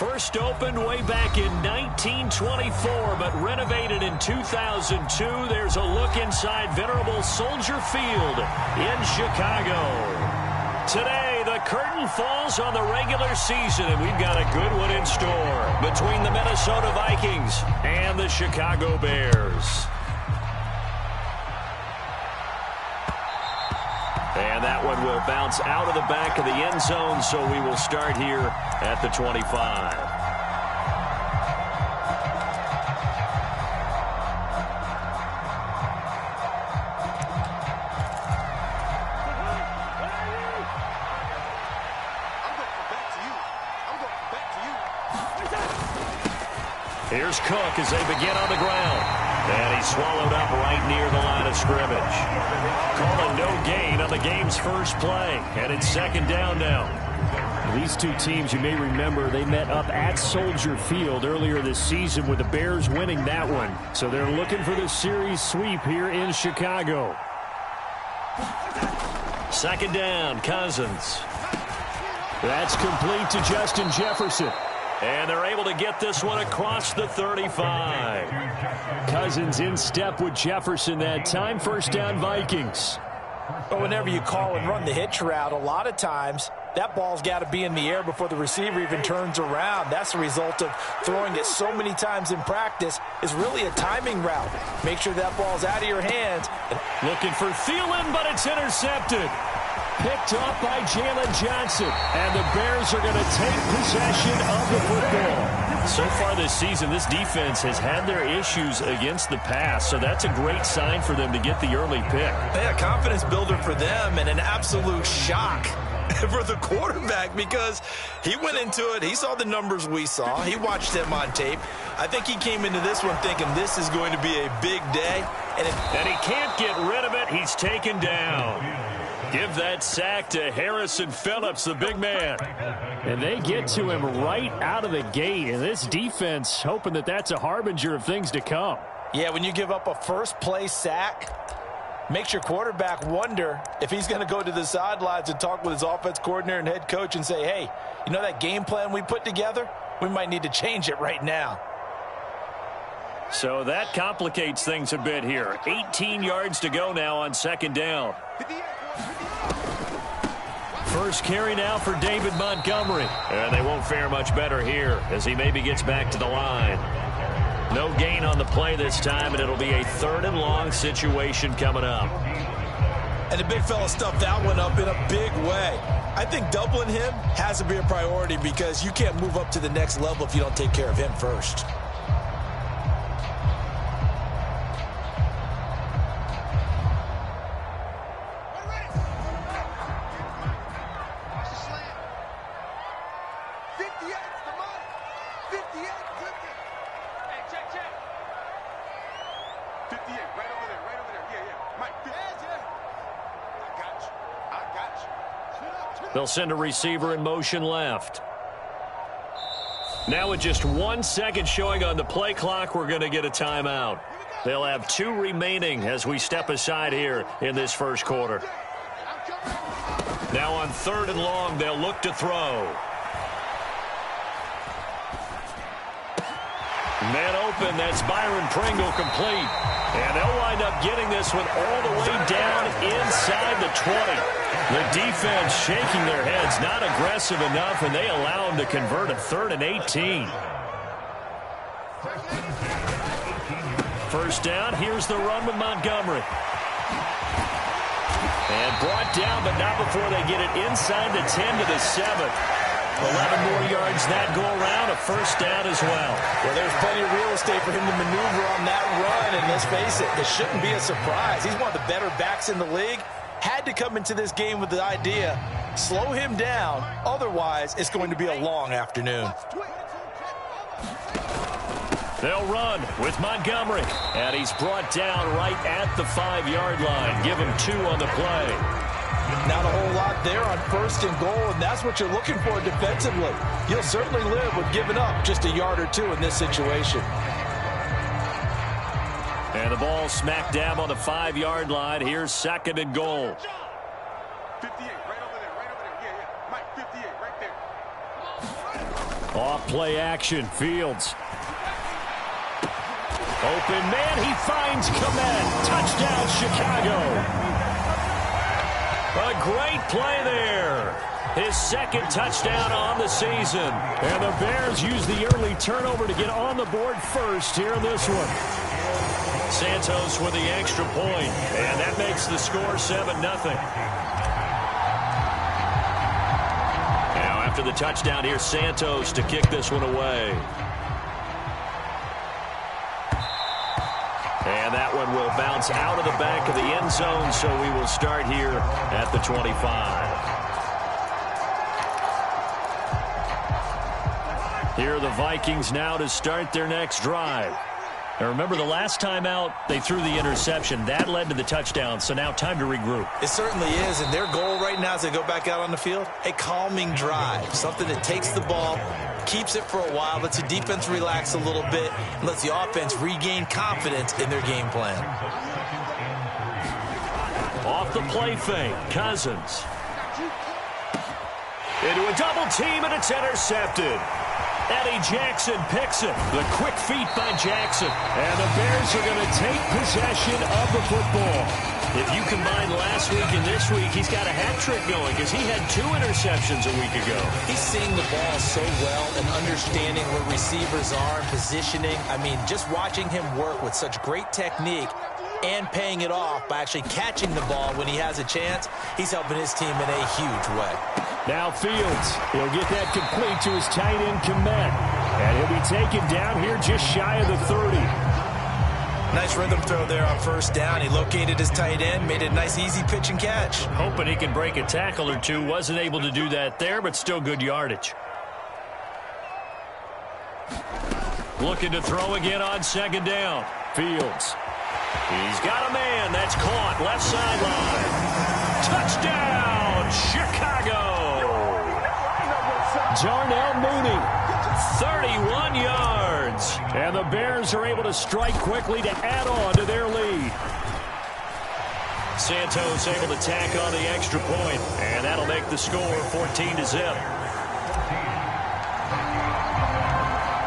First opened way back in 1924, but renovated in 2002. There's a look inside venerable Soldier Field in Chicago. Today, the curtain falls on the regular season, and we've got a good one in store between the Minnesota Vikings and the Chicago Bears. And that one will bounce out of the back of the end zone, so we will start here at the 25. Here's Cook as they begin on the ground. And he's swallowed up right near the line of scrimmage. Calling no gain on the game's first play. And it's second down now. These two teams, you may remember, they met up at Soldier Field earlier this season with the Bears winning that one. So they're looking for the series sweep here in Chicago. Second down, Cousins. That's complete to Justin Jefferson. And they're able to get this one across the 35. Cousins in step with Jefferson that time. First down, Vikings. But whenever you call and run the hitch route, a lot of times that ball's got to be in the air before the receiver even turns around. That's the result of throwing it so many times in practice. Is really a timing route. Make sure that ball's out of your hands. Looking for Thielen, but it's intercepted. Picked up by Jalen Johnson. And the Bears are going to take possession of the football. So far this season, this defense has had their issues against the pass, so that's a great sign for them to get the early pick. Yeah, confidence builder for them and an absolute shock for the quarterback because he went into it. He saw the numbers we saw. He watched them on tape. I think he came into this one thinking this is going to be a big day. And he can't get rid of it. He's taken down. Give that sack to Harrison Phillips, the big man. And they get to him right out of the gate. And this defense hoping that that's a harbinger of things to come. Yeah, when you give up a first-play sack, makes your quarterback wonder if he's going to go to the sidelines and talk with his offense coordinator and head coach and say, hey, you know that game plan we put together? We might need to change it right now. So that complicates things a bit here. 18 yards to go now on second down. First carry now for David Montgomery. And they won't fare much better here as he maybe gets back to the line. No gain on the play this time, and it'll be a third and long situation coming up. And the big fella stuffed that one up in a big way. I think doubling him has to be a priority because you can't move up to the next level if you don't take care of him first. They'll send a receiver in motion left. Now with just 1 second showing on the play clock, we're going to get a timeout. They'll have 2 remaining as we step aside here in this first quarter. Now on third and long, they'll look to throw. Man open, that's Byron Pringle complete. And they'll wind up getting this one all the way down inside the 20. The defense shaking their heads, not aggressive enough, and they allow them to convert a 3rd and 18. First down, here's the run with Montgomery. And brought down, but not before they get it inside the 10 to the 7. 11 more yards that go around, a first down as well. Well, there's plenty of real estate for him to maneuver on that run, and let's face it, this shouldn't be a surprise. He's one of the better backs in the league. Had to come into this game with the idea, slow him down, otherwise it's going to be a long afternoon. They'll run with Montgomery, and he's brought down right at the 5-yard line. Give him 2 on the play. Not a whole lot there on first and goal, and that's what you're looking for defensively. You'll certainly live with giving up just a yard or 2 in this situation. And the ball smack dab on the 5-yard line. Here's second and goal. 58, right over there, right over there. Yeah, Mike, 58, right there. Off play action, Fields. Open man, he finds Komet. Touchdown, Chicago. A great play there. His second touchdown on the season. And the Bears use the early turnover to get on the board first here in this one. Santos with the extra point, and that makes the score 7-0. Now after the touchdown, here's Santos to kick this one away. And that one will bounce out of the back of the end zone, so we will start here at the 25. Here are the Vikings now to start their next drive. Now remember, the last time out, they threw the interception. That led to the touchdown, so now time to regroup. It certainly is, and their goal right now as they go back out on the field, a calming drive, something that takes the ball, keeps it for a while, lets the defense relax a little bit, and lets the offense regain confidence in their game plan. Off the play fake, Cousins. Into a double team, and it's intercepted. Eddie Jackson picks it. The quick feet by Jackson. And the Bears are going to take possession of the football. If you combine last week and this week, he's got a hat trick going because he had 2 interceptions a week ago. He's seeing the ball so well and understanding where receivers are and positioning. I mean, just watching him work with such great technique and paying it off by actually catching the ball when he has a chance, he's helping his team in a huge way. Now Fields, he'll get that complete to his tight end, Komet. And he'll be taken down here just shy of the 30. Nice rhythm throw there on first down. He located his tight end, made it a nice easy pitch and catch. Hoping he can break a tackle or two. Wasn't able to do that there, but still good yardage. Looking to throw again on second down. Fields. He's got a man. That's caught. Left sideline. Touchdown, Chicago. Darnell Mooney. 31 yards. And the Bears are able to strike quickly to add on to their lead. Santos able to tack on the extra point, and that'll make the score 14-0.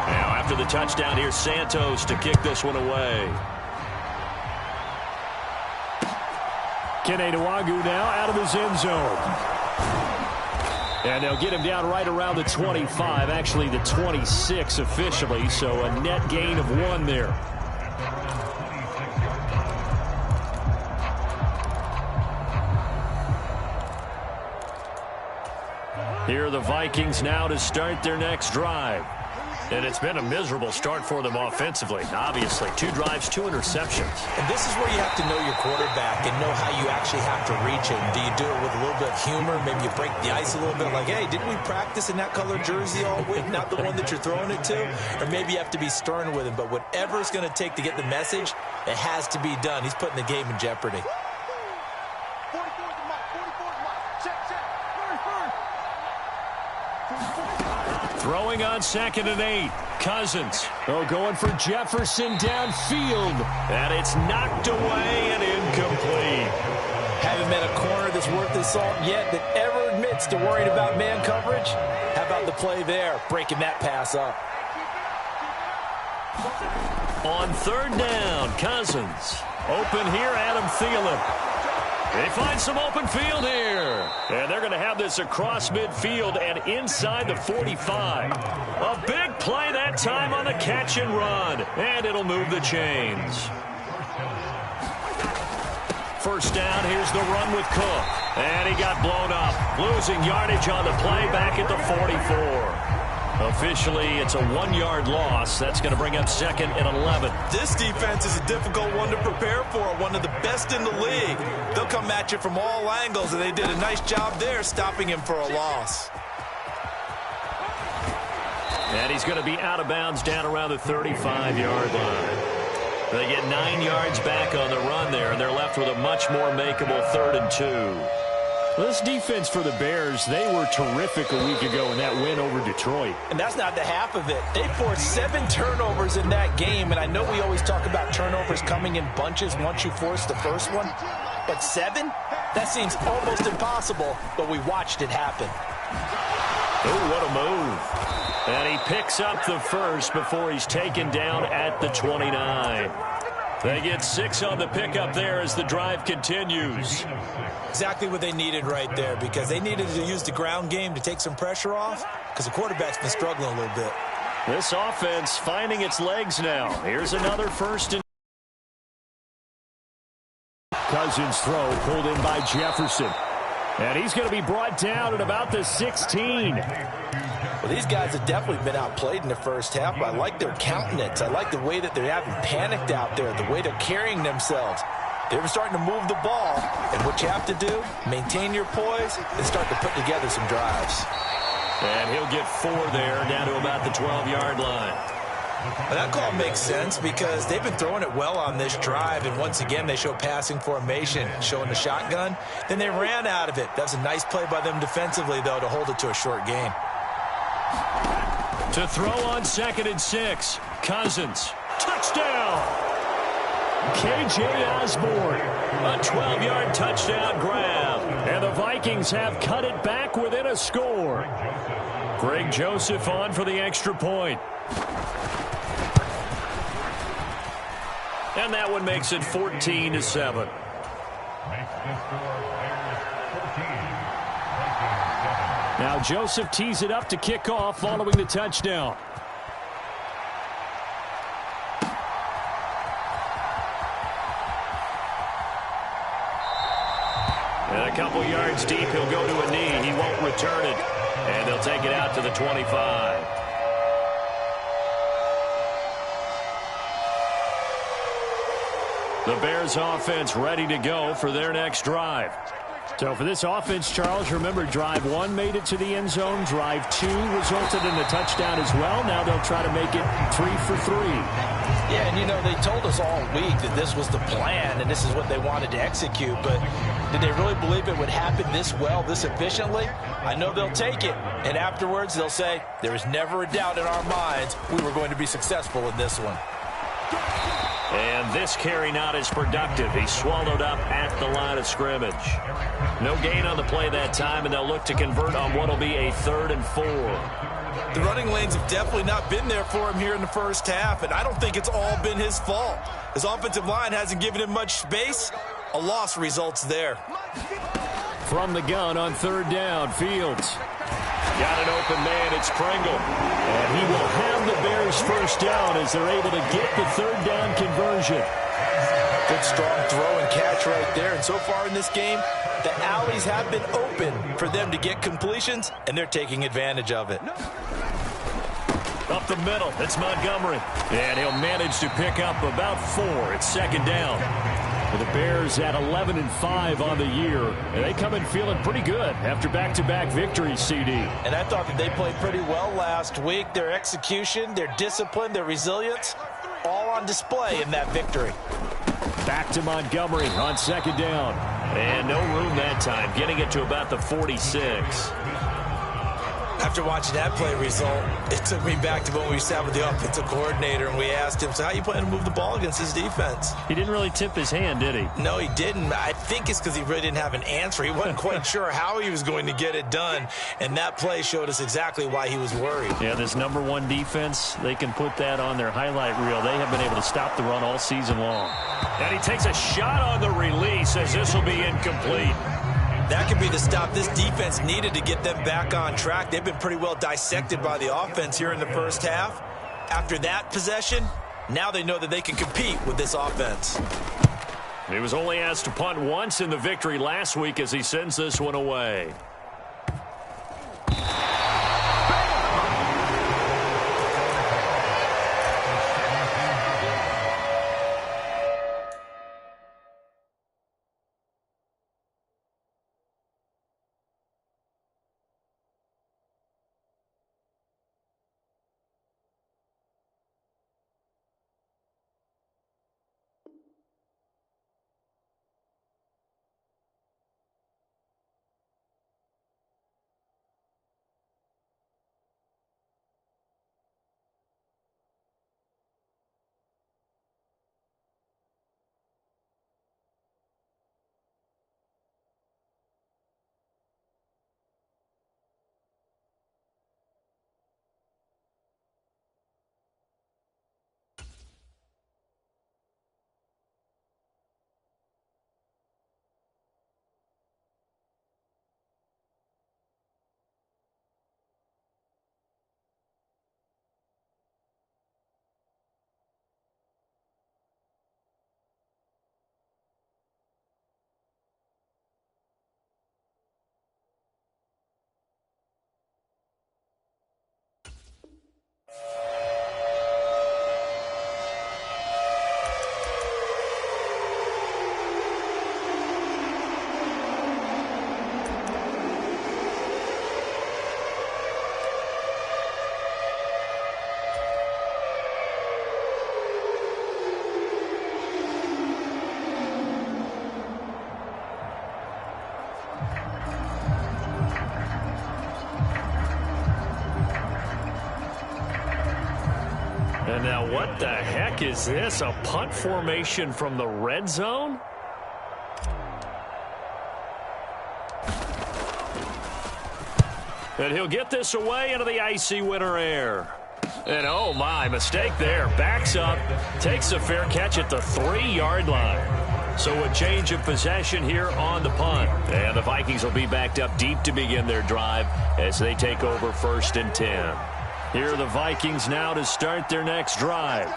Now after the touchdown, here's Santos to kick this one away. Kene Nwagu now out of his end zone. And they'll get him down right around the 25, actually the 26 officially, so a net gain of 1 there. Here are the Vikings now to start their next drive. And it's been a miserable start for them offensively. Obviously, 2 drives, 2 interceptions. And this is where you have to know your quarterback and know how you actually have to reach him. Do you do it with a little bit of humor? Maybe you break the ice a little bit like, hey, didn't we practice in that color jersey all week? Not the one that you're throwing it to? Or maybe you have to be stern with him. But whatever it's going to take to get the message, it has to be done. He's putting the game in jeopardy. Throwing on 2nd and 8. Cousins. Oh, going for Jefferson downfield. And it's knocked away and incomplete. Haven't met a corner that's worth his salt yet that ever admits to worrying about man coverage. How about the play there, breaking that pass up? On 3rd down, Cousins. Open here, Adam Thielen. They find some open field here. And they're going to have this across midfield and inside the 45. A big play that time on the catch and run. And it'll move the chains. First down, here's the run with Cook. And he got blown up. Losing yardage on the play back at the 44. Officially, it's a 1-yard loss. That's going to bring up 2nd and 11. This defense is a difficult one to prepare for, one of the best in the league. They'll come at you from all angles, and they did a nice job there stopping him for a loss. And he's going to be out of bounds down around the 35-yard line. They get 9 yards back on the run there, and they're left with a much more makeable 3rd and 2. This defense for the Bears, they were terrific a week ago in that win over Detroit. And that's not the half of it. They forced 7 turnovers in that game, and I know we always talk about turnovers coming in bunches once you force the first one, but 7? That seems almost impossible, but we watched it happen. Oh, what a move. And he picks up the first before he's taken down at the 29. They get 6 on the pickup there as the drive continues. Exactly what they needed right there, because they needed to use the ground game to take some pressure off, because the quarterback's been struggling a little bit. This offense finding its legs now. Here's another first and Cousins throw pulled in by Jefferson. And he's going to be brought down at about the 16. Well, these guys have definitely been outplayed in the first half, but I like their countenance. I like the way that they haven't panicked out there, the way they're carrying themselves. They're starting to move the ball, and what you have to do, maintain your poise and start to put together some drives. And he'll get 4 there, down to about the 12-yard line. Well, that call makes sense because they've been throwing it well on this drive, and once again they show passing formation, showing the shotgun. Then they ran out of it. That's a nice play by them defensively, though, to hold it to a short gain. To throw on 2nd and 6, Cousins. Touchdown! K.J. Osborne. A 12-yard touchdown grab. And the Vikings have cut it back within a score. Greg Joseph on for the extra point. And that one makes it 14-7. Now Joseph tees it up to kick off following the touchdown. And a couple yards deep, he'll go to a knee. He won't return it. And they'll take it out to the 25. The Bears offense ready to go for their next drive. So for this offense, Charles, remember drive 1 made it to the end zone. Drive 2 resulted in a touchdown as well. Now they'll try to make it 3 for 3. Yeah, and you know, they told us all week that this was the plan and this is what they wanted to execute, but did they really believe it would happen this well, this efficiently? I know they'll take it, and afterwards they'll say, there is never a doubt in our minds we were going to be successful in this one. And this carry not as productive. He's swallowed up at the line of scrimmage. No gain on the play that time, and they'll look to convert on what will be a 3rd and 4. The running lanes have definitely not been there for him here in the first half, and I don't think it's all been his fault. His offensive line hasn't given him much space. A loss results there. From the gun on 3rd down, Fields. Got an open man, it's Pringle. And he will have the Bears first down as they're able to get the 3rd down conversion. Good strong throw and catch right there. And so far in this game, the alleys have been open for them to get completions, and they're taking advantage of it. Up the middle, it's Montgomery. And he'll manage to pick up about 4. It's 2nd down. For the Bears at 11-5 on the year. And they come in feeling pretty good after back-to-back victories, CD. And I thought that they played pretty well last week. Their execution, their discipline, their resilience, all on display in that victory. Back to Montgomery on 2nd down. And no room that time, getting it to about the 46. After watching that play result, it took me back to when we sat with the offensive coordinator and we asked him, so how you plan to move the ball against this defense? He didn't really tip his hand, did he? No, he didn't. I think it's because he really didn't have an answer. He wasn't quite sure how he was going to get it done, and that play showed us exactly why he was worried. Yeah, this #1 defense, they can put that on their highlight reel. They have been able to stop the run all season long. And he takes a shot on the release as this will be incomplete. That could be the stop this defense needed to get them back on track. They've been pretty well dissected by the offense here in the first half. After that possession, now they know that they can compete with this offense. He was only asked to punt once in the victory last week as he sends this one away. Now, what the heck is this? A punt formation from the red zone? And he'll get this away into the icy winter air. And oh my, mistake there. Backs up, takes a fair catch at the 3-yard line. So a change of possession here on the punt. And the Vikings will be backed up deep to begin their drive as they take over 1st and 10. Here are the Vikings now to start their next drive.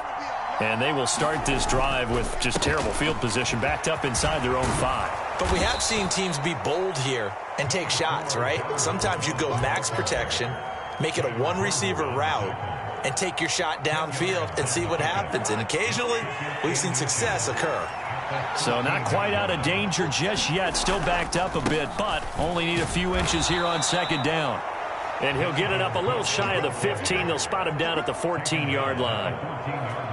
And they will start this drive with just terrible field position, backed up inside their own 5. But we have seen teams be bold here and take shots, right? Sometimes you go max protection, make it a one-receiver route, and take your shot downfield and see what happens. And occasionally, we've seen success occur. So not quite out of danger just yet. Still backed up a bit, but only need a few inches here on 2nd down. And he'll get it up a little shy of the 15. They'll spot him down at the 14-yard line.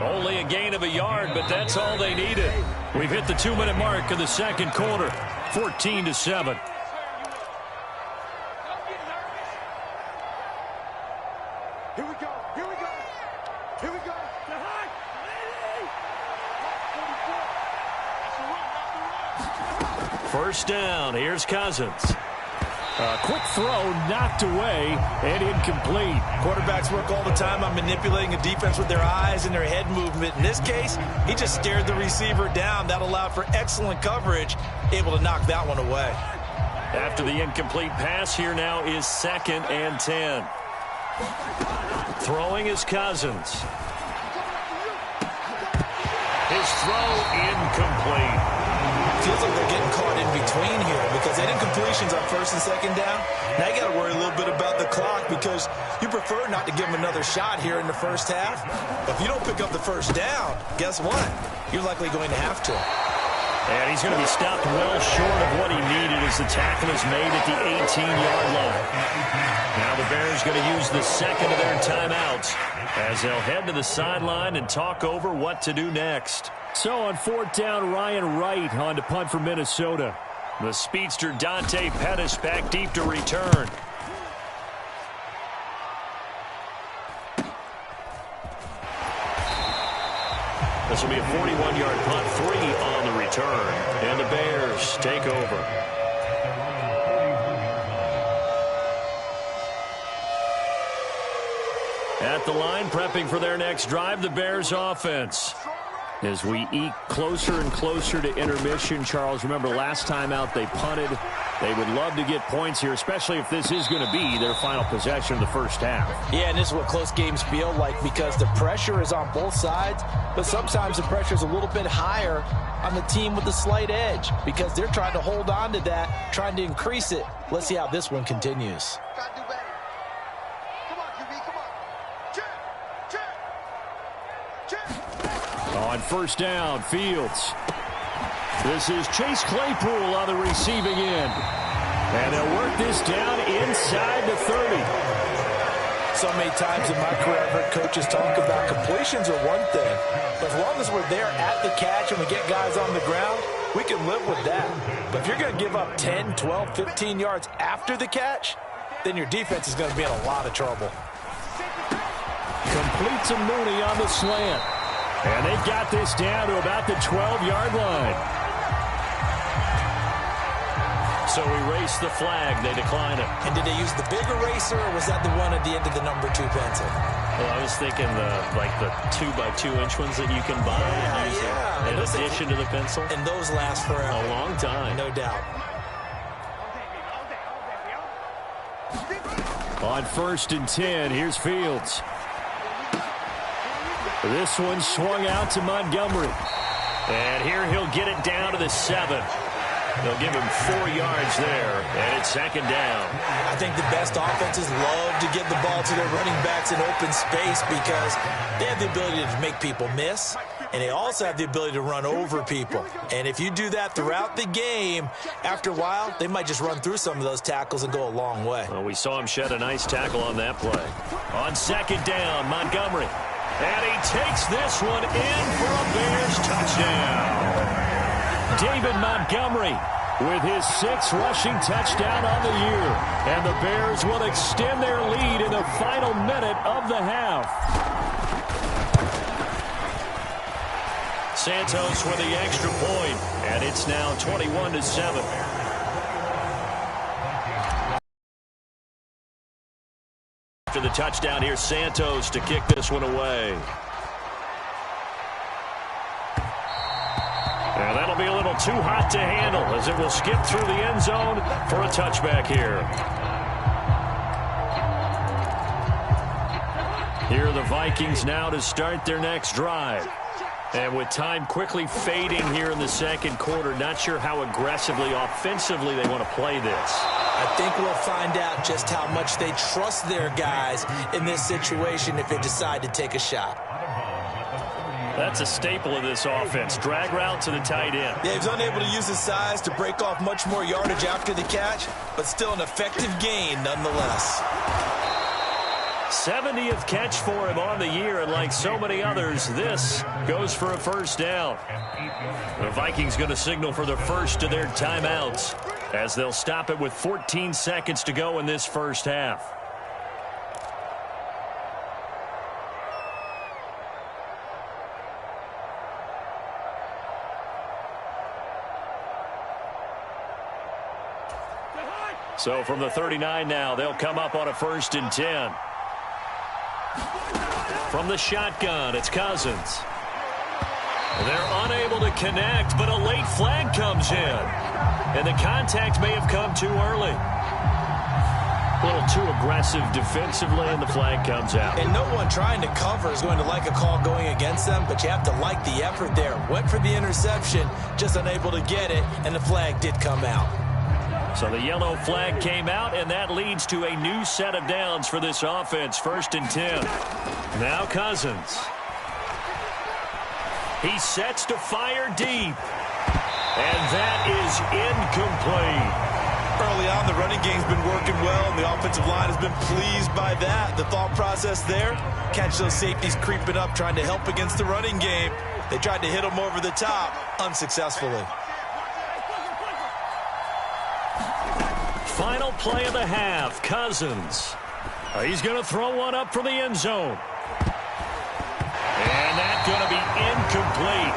Only a gain of a yard, but that's all they needed. We've hit the 2-minute mark of the 2nd quarter, 14-7. Here we go. Here we go. Here we go. First down. Here's Cousins. A quick throw knocked away and incomplete. Quarterbacks work all the time on manipulating a defense with their eyes and their head movement. In this case, he just stared the receiver down. That allowed for excellent coverage, able to knock that one away. After the incomplete pass, here now is 2nd and 10. Throwing is Cousins. His throw incomplete. Feels like they're getting caught in between here because they had incompletions on 1st and 2nd down. Now you got to worry a little bit about the clock because you prefer not to give them another shot here in the 1st half. But if you don't pick up the 1st down, guess what? You're likely going to have to. And he's going to be stopped well short of what he needed as the tackle is made at the 18-yard line. Now the Bears going to use the 2nd of their timeouts as they'll head to the sideline and talk over what to do next. So on 4th down, Ryan Wright on to punt for Minnesota. The speedster Dante Pettis back deep to return. This will be a 41-yard punt, 3 on the return. And the Bears take over. At the line, prepping for their next drive, the Bears offense. As we eke closer and closer to intermission, Charles, remember last time out they punted. They would love to get points here, especially if this is going to be their final possession of the 1st half. Yeah, and this is what close games feel like because the pressure is on both sides, but sometimes the pressure is a little bit higher on the team with the slight edge because they're trying to hold on to that, trying to increase it. Let's see how this one continues. On 1st down, Fields. This is Chase Claypool on the receiving end. And they'll work this down inside the 30. So many times in my career, I've heard coaches talk about completions are one thing. But as long as we're there at the catch and we get guys on the ground, we can live with that. But if you're going to give up 10, 12, 15 yards after the catch, then your defense is going to be in a lot of trouble. Complete to Mooney on the slant. And they've got this down to about the 12-yard line. So erase the flag. They decline it. And did they use the big eraser, or was that the one at the end of the number 2 pencil? Well, I was thinking the 2x2-inch ones that you can buy in addition to the pencil. And those last forever. A long time. No doubt. On 1st and 10, here's Fields. This one swung out to Montgomery. And here he'll get it down to the 7. They'll give him 4 yards there, and it's 2nd down. I think the best offenses love to get the ball to their running backs in open space because they have the ability to make people miss, and they also have the ability to run over people. And if you do that throughout the game, after a while, they might just run through some of those tackles and go a long way. Well, we saw him shed a nice tackle on that play. On 2nd down, Montgomery. And he takes this one in for a Bears touchdown. David Montgomery with his 6th rushing touchdown on the year. And the Bears will extend their lead in the final minute of the half. Santos with the extra point, and it's now 21-7. After the touchdown, here's Santos to kick this one away. And that'll be a little too hot to handle as it will skip through the end zone for a touchback here. Here are the Vikings now to start their next drive. And with time quickly fading here in the second quarter, not sure how aggressively, offensively they want to play this. I think we'll find out just how much they trust their guys in this situation if they decide to take a shot. That's a staple of this offense. Drag route to the tight end. Yeah, he's unable to use his size to break off much more yardage after the catch, but still an effective gain nonetheless. 70th catch for him on the year, and like so many others, this goes for a first down. The Vikings going to signal for the first of their timeouts as they'll stop it with 14 seconds to go in this first half. So from the 39 now, they'll come up on a 1st and 10. From the shotgun, it's Cousins. They're unable to connect, but a late flag comes in. And the contact may have come too early. A little too aggressive defensively, and the flag comes out. And no one trying to cover is going to like a call going against them, but you have to like the effort there. Went for the interception, just unable to get it, and the flag did come out. So the yellow flag came out, and that leads to a new set of downs for this offense. 1st and 10. Now Cousins. He sets to fire deep. And that is incomplete. Early on, the running game's been working well, and the offensive line has been pleased by that. The thought process there, catch those safeties creeping up, trying to help against the running game. They tried to hit them over the top, unsuccessfully. Final play of the half, Cousins. He's going to throw one up from the end zone. And that's going to be incomplete.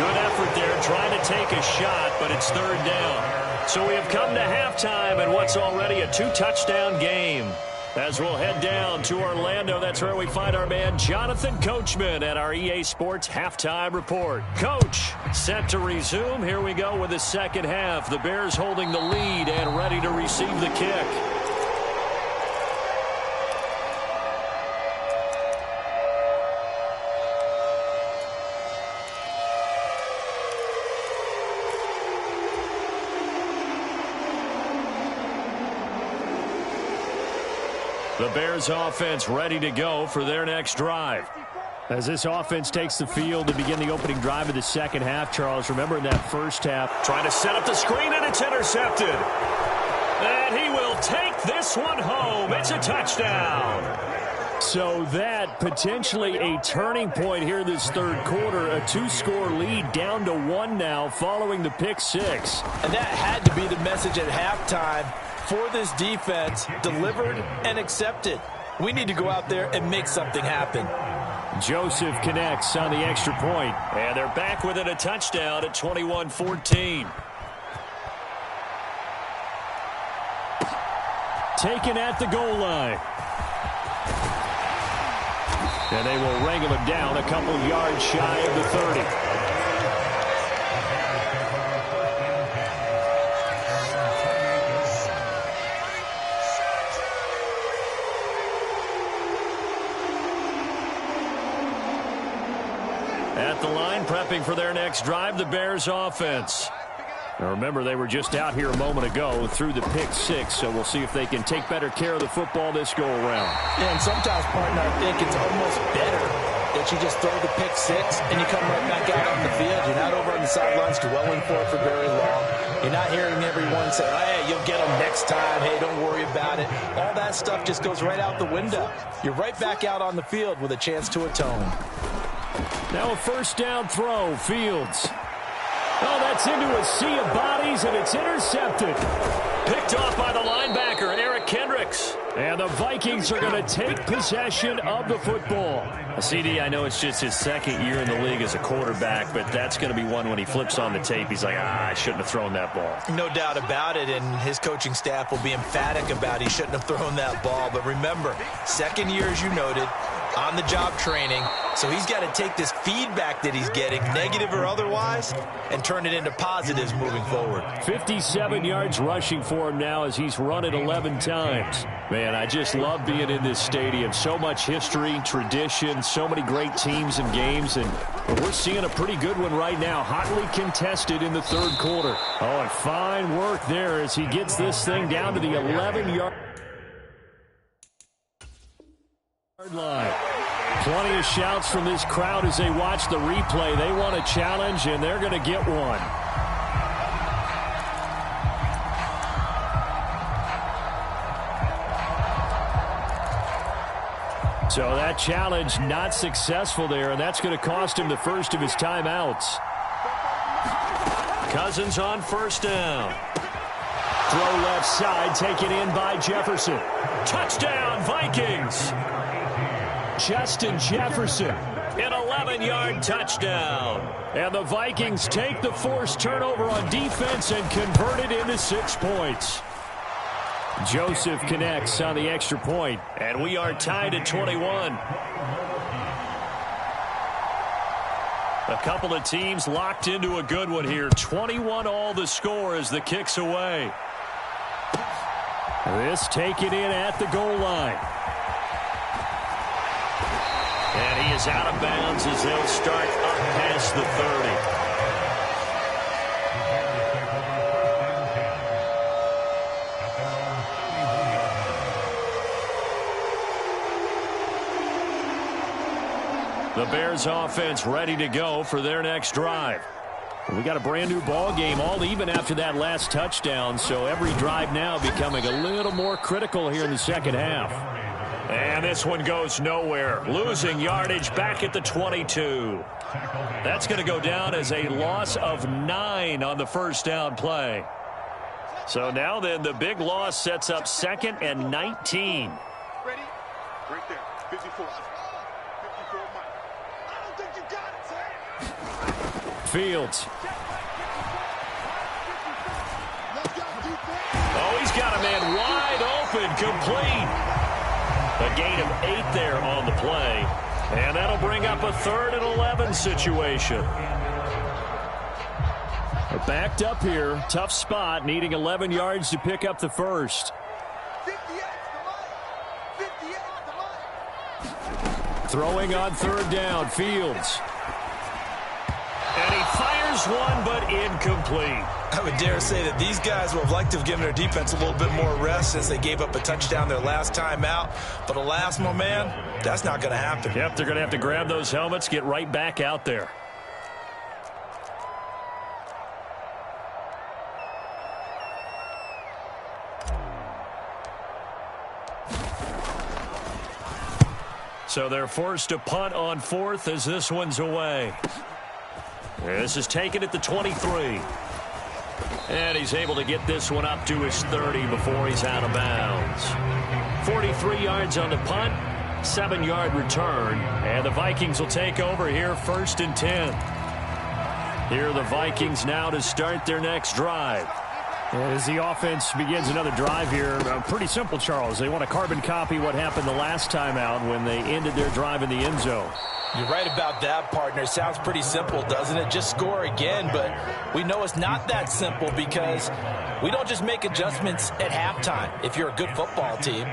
Good effort there trying to take a shot, but it's 3rd down. So we have come to halftime in what's already a 2-touchdown game. As we'll head down to Orlando, that's where we find our man Jonathan Coachman at our EA Sports Halftime Report. Coach, set to resume. Here we go with the second half. The Bears holding the lead and ready to receive the kick. The Bears offense ready to go for their next drive. As this offense takes the field to begin the opening drive of the second half, Charles, remember in that first half, Trying to set up the screen, and it's intercepted. And he will take this one home. It's a touchdown. so that potentially a turning point here this third quarter, a 2-score lead down to 1 now following the pick six. And that had to be the message at halftime for this defense, delivered and accepted. We need to go out there and make something happen. Joseph connects on the extra point. And they're back within a touchdown at 21-14. Taken at the goal line. And they will wrangle him down a couple yards shy of the 30. At the line, prepping for their next drive, the Bears offense. Now remember, they were just out here a moment ago through the pick six, so we'll see if they can take better care of the football this go-around. Yeah, and sometimes, partner, I think it's almost better that you just throw the pick six and you come right back out on the field. You're not over on the sidelines dwelling for it for very long. You're not hearing everyone say, hey, you'll get them next time. Hey, don't worry about it. All that stuff just goes right out the window. You're right back out on the field with a chance to atone. Now a first down throw, Fields. Oh, that's into a sea of bodies, and it's intercepted. Picked off by the linebacker, Eric Kendricks. And the Vikings are going to take possession of the football. CD, I know it's just his second year in the league as a quarterback, but that's going to be one when he flips on the tape. He's like, I shouldn't have thrown that ball. No doubt about it, and his coaching staff will be emphatic about he shouldn't have thrown that ball. But remember, second year, as you noted, on-the-job training. So he's got to take this feedback that he's getting, negative or otherwise, and turn it into positives moving forward. 57 yards rushing for him now as he's run it 11 times. Man, I just love being in this stadium. So much history, tradition, so many great teams and games, and we're seeing a pretty good one right now, hotly contested in the third quarter. Oh, and fine work there as he gets this thing down to the 11-yard line. Plenty of shouts from this crowd as they watch the replay. They want a challenge, and they're going to get one. So that challenge not successful there, and that's going to cost him the first of his timeouts. Cousins on first down. Throw left side, taken in by Jefferson. Touchdown, Vikings. Justin Jefferson. An 11-yard touchdown. And the Vikings take the forced turnover on defense and convert it into 6 points. Joseph connects on the extra point. And we are tied at 21. A couple of teams locked into a good one here. 21-all the score as the kick's away. This taken in at the goal line. And he is out of bounds as they'll start up past the 30. The Bears offense ready to go for their next drive. We got a brand new ball game, all even after that last touchdown, so every drive now becoming a little more critical here in the second half. And this one goes nowhere. Losing yardage back at the 22. That's going to go down as a loss of 9 on the first down play. So now then the big loss sets up 2nd and 19. Ready? Right there. 54. 54, Mike. I don't think you got it, Sam. Fields. Oh, he's got a man wide open, complete. A gain of 8 there on the play. And that'll bring up a 3rd and 11 situation. We're backed up here. Tough spot, needing 11 yards to pick up the first. 58 Throwing on 3rd down, Fields. And he fires one, but incomplete. I would dare say that these guys would have liked to have given their defense a little bit more rest since they gave up a touchdown their last time out. But alas, my man, that's not going to happen. Yep, they're going to have to grab those helmets, get right back out there. So they're forced to punt on 4th as this one's away. This is taken at the 23. And he's able to get this one up to his 30 before he's out of bounds. 43 yards on the punt, 7-yard return. And the Vikings will take over here 1st and 10. Here are the Vikings now to start their next drive. As the offense begins another drive here, pretty simple, Charles. They want to carbon copy what happened the last time out when they ended their drive in the end zone. You're right about that, partner. Sounds pretty simple, doesn't it? Just score again, but we know it's not that simple because we don't just make adjustments at halftime. If you're a good football team,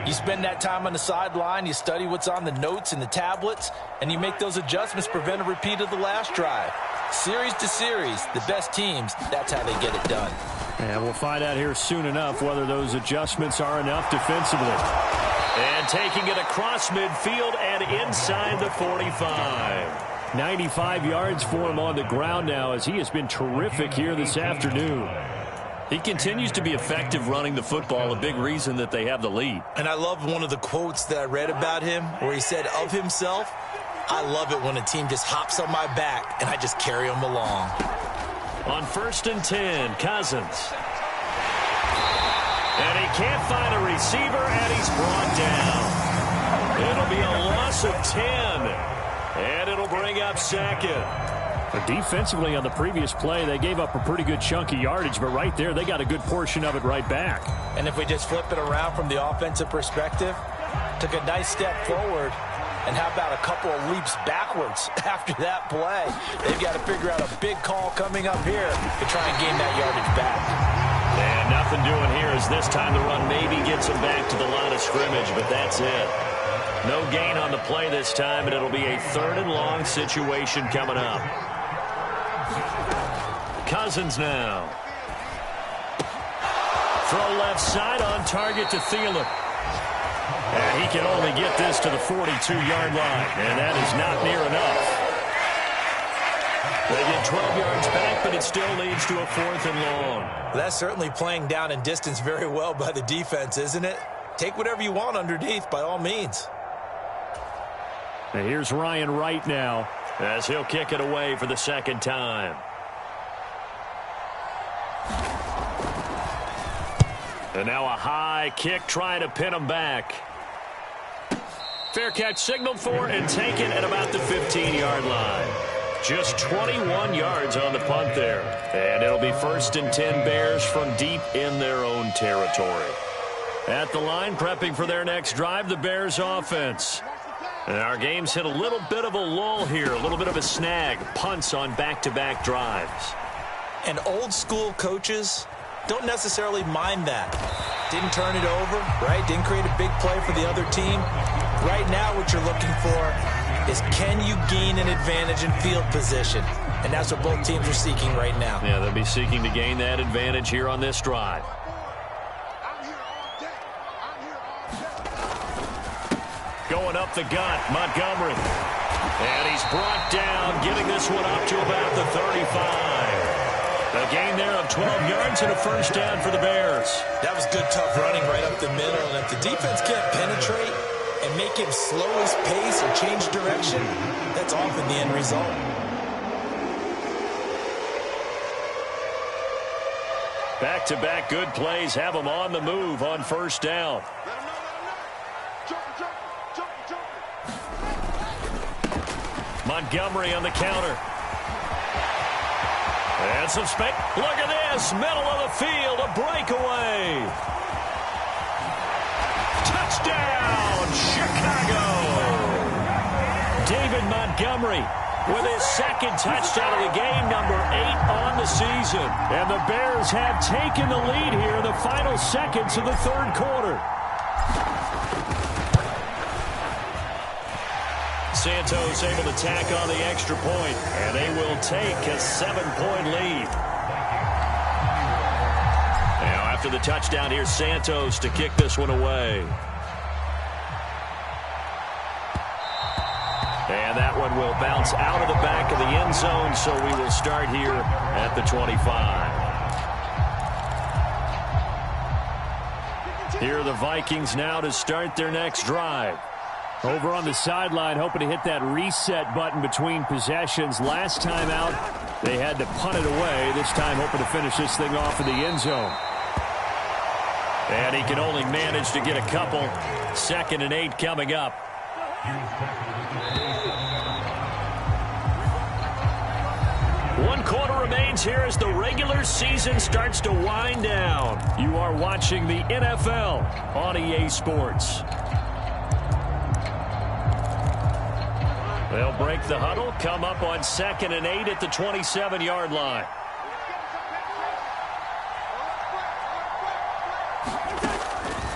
you spend that time on the sideline, you study what's on the notes and the tablets, and you make those adjustments, prevent a repeat of the last drive. Series to series, the best teams, that's how they get it done. And we'll find out here soon enough whether those adjustments are enough defensively. And taking it across midfield and inside the 45. 95 yards for him on the ground now as he has been terrific here this afternoon. He continues to be effective running the football, a big reason that they have the lead. And I love one of the quotes that I read about him where he said of himself, I love it when a team just hops on my back and I just carry them along. On 1st and 10, Cousins. And he can't find a receiver, and he's brought down. It'll be a loss of 10, and it'll bring up second. Defensively on the previous play, they gave up a pretty good chunk of yardage, but right there, they got a good portion of it right back. And if we just flip it around from the offensive perspective, took a nice step forward, and how about a couple of leaps backwards after that play? They've got to figure out a big call coming up here to try and gain that yardage back. And nothing doing here as this time the run maybe gets him back to the line of scrimmage, but that's it. No gain on the play this time, and it'll be a 3rd and long situation coming up. Cousins now. Throw left side on target to Thielen. And he can only get this to the 42-yard line, and that is not near enough. They get 12 yards back, but it still leads to a 4th and long. That's certainly playing down in distance very well by the defense, isn't it? Take whatever you want underneath, by all means. And here's Ryan Wright now, as he'll kick it away for the 2nd time. And now a high kick trying to pin him back. Fair catch signaled for and taken at about the 15-yard line. Just 21 yards on the punt there. And it'll be 1st and 10 Bears from deep in their own territory. At the line, prepping for their next drive, the Bears offense. And our game's hit a little bit of a lull here, a little bit of a snag. Punts on back-to-back drives. And old-school coaches don't necessarily mind that. Didn't turn it over, right? Didn't create a big play for the other team. Right now what you're looking for is, can you gain an advantage in field position? And that's what both teams are seeking right now. Yeah, they'll be seeking to gain that advantage here on this drive. Going up the gut, Montgomery. And he's brought down, getting this one up to about the 35. A gain there of 12 yards and a 1st down for the Bears. That was good, tough running right up the middle. And if the defense can't penetrate and make him slow his pace or change direction, that's often the end result. Back-to-back good plays have them on the move on 1st down. Montgomery on the counter. And some look at this, middle of the field, a breakaway. Touchdown, Chicago. David Montgomery with his 2nd touchdown of the game, number 8 on the season. And the Bears have taken the lead here in the final seconds of the 3rd quarter. Santos able to tack on the extra point, and they will take a 7-point lead. Now after the touchdown, here's Santos to kick this one away. And that one will bounce out of the back of the end zone, so we will start here at the 25. Here are the Vikings now to start their next drive. Over on the sideline, hoping to hit that reset button between possessions. Last time out, they had to punt it away. This time, hoping to finish this thing off in the end zone. And he can only manage to get a couple. 2nd and 8 coming up. One quarter remains here as the regular season starts to wind down. You are watching the NFL on EA Sports. They'll break the huddle, come up on 2nd and 8 at the 27-yard line.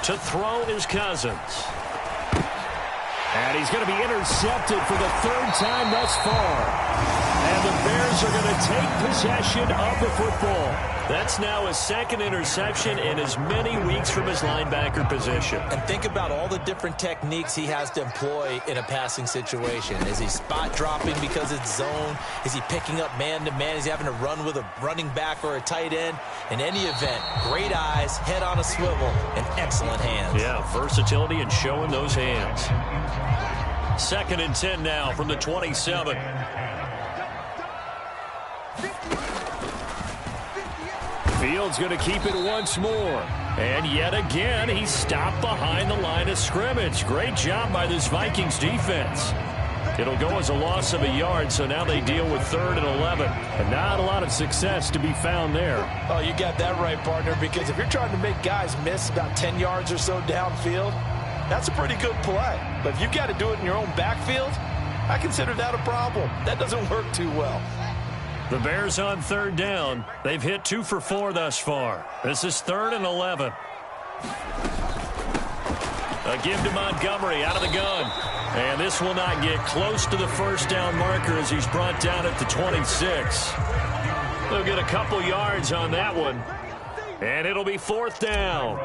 To throw is Cousins. And he's going to be intercepted for the 3rd time thus far. And the Bears are going to take possession of the football. That's now his 2nd interception in as many weeks from his linebacker position. And think about all the different techniques he has to employ in a passing situation. Is he spot dropping because it's zone? Is he picking up man-to-man? Is he having to run with a running back or a tight end? In any event, great eyes, head on a swivel, and excellent hands. Yeah, versatility and showing those hands. 2nd and 10 now from the 27. Fields going to keep it once more. And yet again, he's stopped behind the line of scrimmage. Great job by this Vikings defense. It'll go as a loss of a yard, so now they deal with 3rd and 11. And not a lot of success to be found there. Oh, you got that right, partner, because if you're trying to make guys miss about 10 yards or so downfield, that's a pretty good play. But if you've got to do it in your own backfield, I consider that a problem. That doesn't work too well. The Bears on 3rd down. They've hit 2 for 4 thus far. This is 3rd and 11. A give to Montgomery out of the gun. And this will not get close to the first down marker as he's brought down at the 26. They'll get a couple yards on that one. And it'll be 4th down.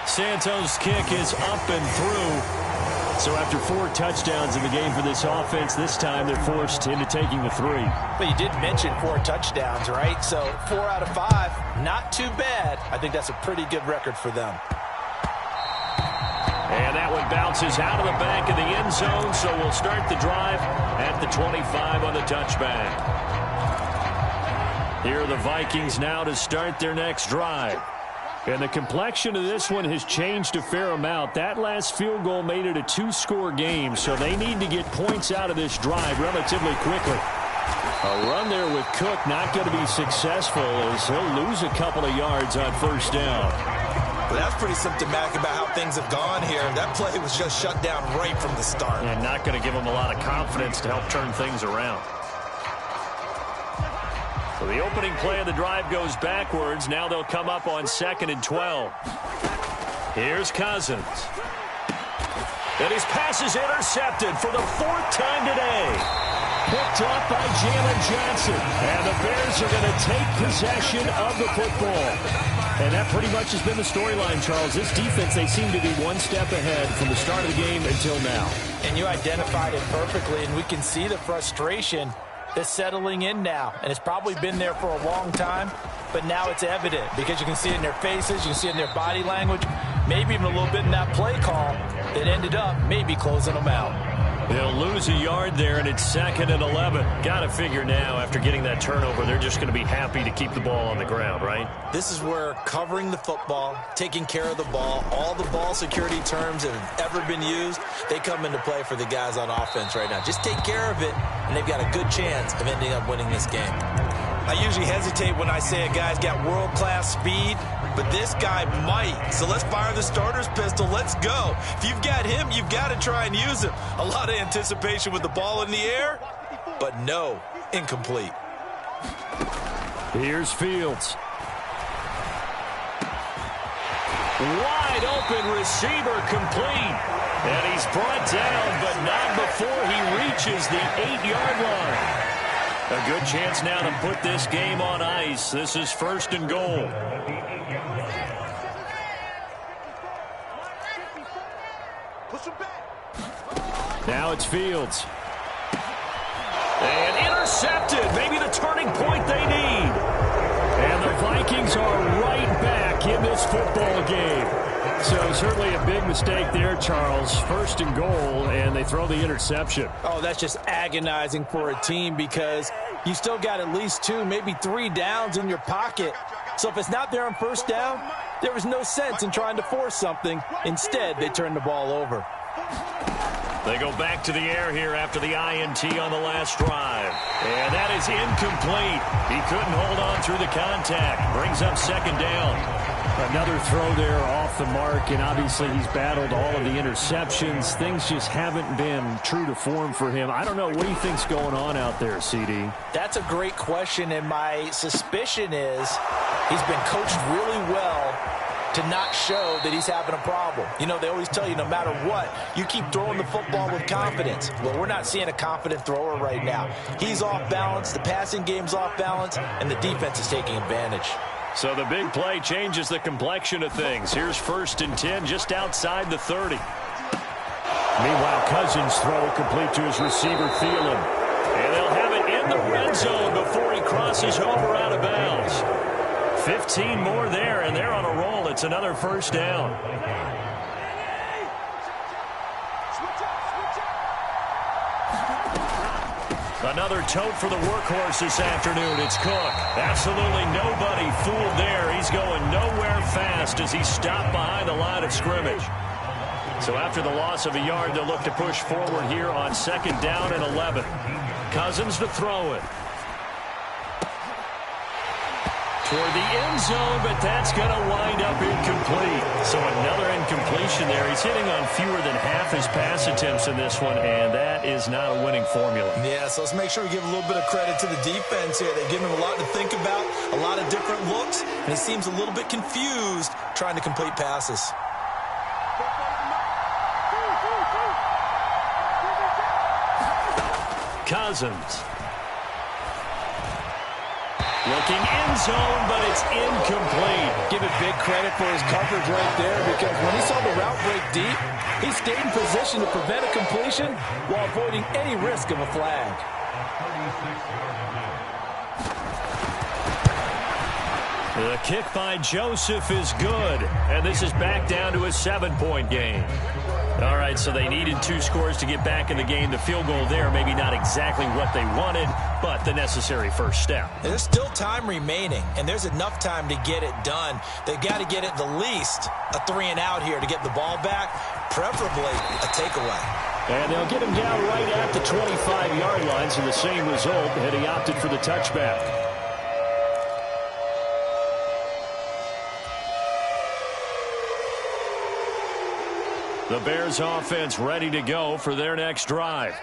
Santos' kick is up and through. So after 4 touchdowns in the game for this offense, this time they're forced into taking the 3. But you did mention 4 touchdowns, right? So 4 out of 5, not too bad. I think that's a pretty good record for them. And that one bounces out of the back of the end zone, so we'll start the drive at the 25 on the touchback. Here are the Vikings now to start their next drive. And the complexion of this one has changed a fair amount. That last field goal made it a 2-score game, so they need to get points out of this drive relatively quickly. A run there with Cook not going to be successful as he'll lose a couple of yards on 1st down. But that's pretty symptomatic about how things have gone here. That play was just shut down right from the start. And not going to give them a lot of confidence to help turn things around. So the opening play of the drive goes backwards. Now they'll come up on 2nd and 12. Here's Cousins. And his pass is intercepted for the 4th time today. Picked off by Jalen Johnson. And the Bears are going to take possession of the football. And that pretty much has been the storyline, Charles. This defense, they seem to be one step ahead from the start of the game until now. And you identified it perfectly, and we can see the frustration that's settling in now. And it's probably been there for a long time, but now it's evident because you can see it in their faces, you can see it in their body language, maybe even a little bit in that play call that ended up maybe closing them out. They'll lose a yard there, and it's 2nd and 11. Got to figure now, after getting that turnover, they're just going to be happy to keep the ball on the ground, right? This is where covering the football, taking care of the ball, all the ball security terms that have ever been used, they come into play for the guys on offense right now. Just take care of it, and they've got a good chance of ending up winning this game. I usually hesitate when I say a guy's got world-class speed, but this guy might. So let's fire the starter's pistol. Let's go. If you've got him, you've got to try and use him. A lot of anticipation with the ball in the air, but no, incomplete. Here's Fields. Wide open receiver complete. And he's brought down, but not before he reaches the 8-yard line. A good chance now to put this game on ice. This is 1st and goal. Now it's Fields. And intercepted. Maybe the turning point they need. And the Vikings are right back in this football game. So certainly a big mistake there, Charles. 1st and goal, and they throw the interception. Oh, that's just agonizing for a team because you still got at least 2, maybe 3 downs in your pocket. So if it's not there on 1st down, there was no sense in trying to force something. Instead, they turn the ball over. They go back to the air here after the INT on the last drive. And that is incomplete. He couldn't hold on through the contact. Brings up 2nd down. Another throw there off the mark, and obviously he's battled all of the interceptions. Things just haven't been true to form for him. I don't know. What do you think's going on out there, CD? That's a great question, and my suspicion is he's been coached really well to not show that he's having a problem. You know, they always tell you no matter what, you keep throwing the football with confidence. Well, we're not seeing a confident thrower right now. He's off balance, the passing game's off balance, and the defense is taking advantage. So the big play changes the complexion of things. Here's 1st and 10 just outside the 30. Meanwhile, Cousins' throw complete to his receiver, Thielen. And they'll have it in the red zone before he crosses over out of bounds. 15 more there, and they're on a roll. It's another 1st down. Another tote for the workhorse this afternoon. It's Cook. Absolutely nobody fooled there. He's going nowhere fast as he stopped behind the line of scrimmage. So after the loss of a yard, they'll look to push forward here on 2nd down and 11. Cousins to throw it. Toward the end zone, but that's going to wind up incomplete. So another incompletion there. He's hitting on fewer than half his pass attempts in this one, and that is not a winning formula. Yeah, so let's make sure we give a little bit of credit to the defense here. They've given him a lot to think about, a lot of different looks, and he seems a little bit confused trying to complete passes. Cousins. Looking end zone, but it's incomplete. Give it big credit for his coverage right there, because when he saw the route break deep, he stayed in position to prevent a completion while avoiding any risk of a flag. The kick by Joseph is good, and this is back down to a 7-point game. All right, so they needed 2 scores to get back in the game. The field goal there, maybe not exactly what they wanted, but the necessary first step. There's still time remaining, and there's enough time to get it done. They've got to get at the least a 3-and-out here to get the ball back, preferably a takeaway. And they'll get him down right at the 25-yard line, so the same result had he opted for the touchback. The Bears offense ready to go for their next drive.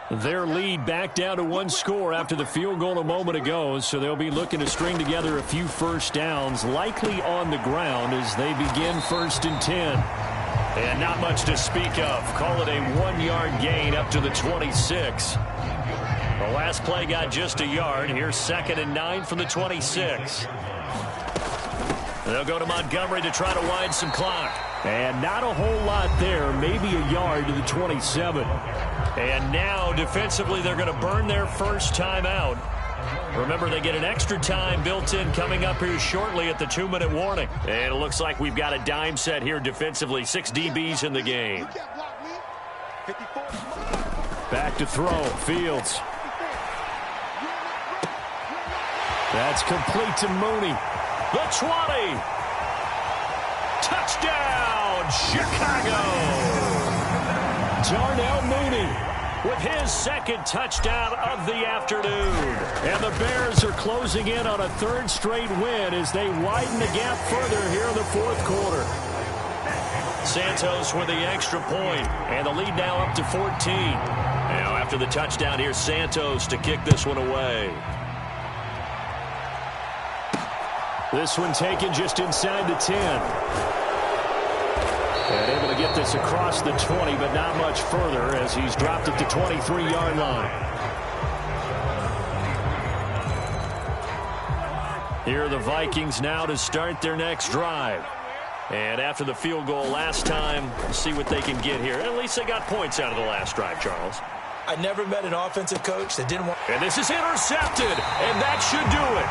Their lead back down to 1 score after the field goal a moment ago, so they'll be looking to string together a few first downs, likely on the ground as they begin 1st and 10. And not much to speak of. Call it a 1-yard gain up to the 26. The last play got just a yard. Here's 2nd and 9 from the 26. They'll go to Montgomery to try to wind some clock. And not a whole lot there, maybe a yard to the 27. And now, defensively, they're going to burn their first timeout. Remember, they get an extra time built in coming up here shortly at the 2-minute warning. And it looks like we've got a dime set here defensively. 6 DBs in the game. Back to throw, Fields. That's complete to Mooney. The 20. Touchdown, Chicago! Darnell Mooney with his 2nd touchdown of the afternoon. And the Bears are closing in on a 3rd straight win as they widen the gap further here in the 4th quarter. Santos with the extra point, and the lead now up to 14. Now after the touchdown, here's Santos to kick this one away. This one taken just inside the 10. And able to get this across the 20, but not much further as he's dropped at the 23-yard line. Here are the Vikings now to start their next drive. And after the field goal last time, we'll see what they can get here. At least they got points out of the last drive, Charles. I never met an offensive coach that didn't want... And this is intercepted, and that should do it.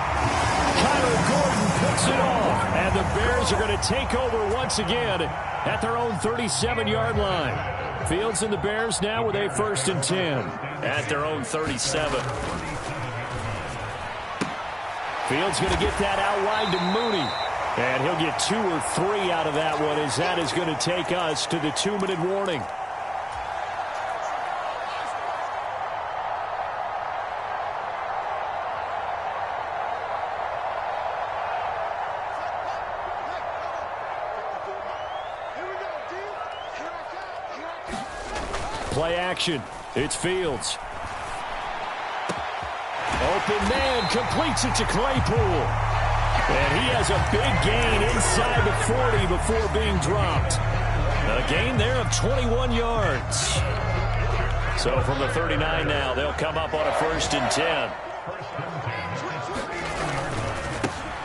Kyler Gordon picks it off, and the Bears are going to take over once again at their own 37-yard line. Fields and the Bears now with a 1st and 10 at their own 37. Fields going to get that out wide to Mooney, and he'll get 2 or 3 out of that one as that is going to take us to the 2-minute warning. Play action. It's Fields. Open man completes it to Claypool. And he has a big gain inside the 40 before being dropped. A gain there of 21 yards. So from the 39 now, they'll come up on a 1st and 10.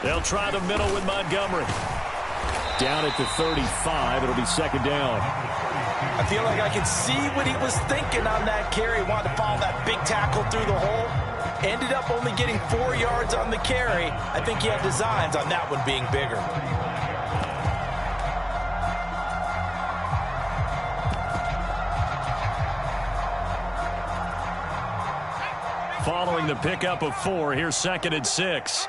They'll try the middle with Montgomery. Down at the 35, it'll be 2nd down. I feel like I could see what he was thinking on that carry. He wanted to follow that big tackle through the hole. Ended up only getting 4 yards on the carry. I think he had designs on that one being bigger. following the pickup of 4. Here's 2nd and 6.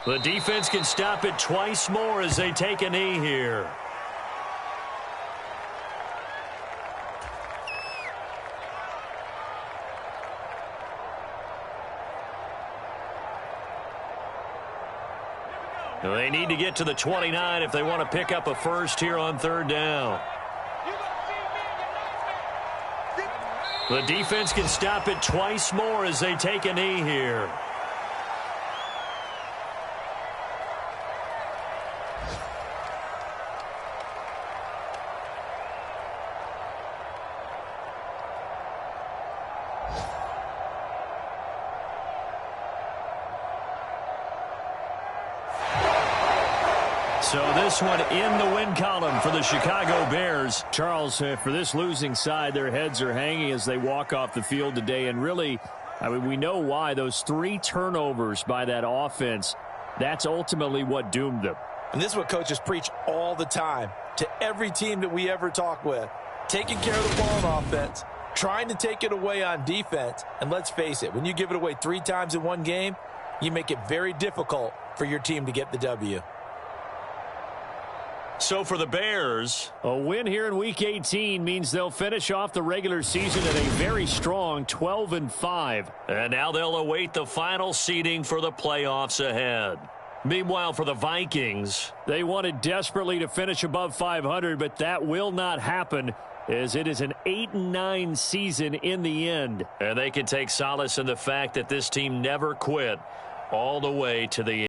The defense can stop it twice more as they take a knee here. They need to get to the 29 if they want to pick up a first here on 3rd down. The defense can stop it twice more as they take a knee here. So this one in the win column for the Chicago Bears. Charles, for this losing side, their heads are hanging as they walk off the field today. And really, I mean, we know why. Those 3 turnovers by that offense, that's ultimately what doomed them. And this is what coaches preach all the time to every team that we ever talk with. Taking care of the ball on offense, trying to take it away on defense. And let's face it, when you give it away 3 times in one game, you make it very difficult for your team to get the W. So for the Bears, a win here in Week 18 means they'll finish off the regular season at a very strong 12-5. And now they'll await the final seeding for the playoffs ahead. Meanwhile, for the Vikings, they wanted desperately to finish above 500, but that will not happen as it is an 8-9 season in the end. And they can take solace in the fact that this team never quit all the way to the end.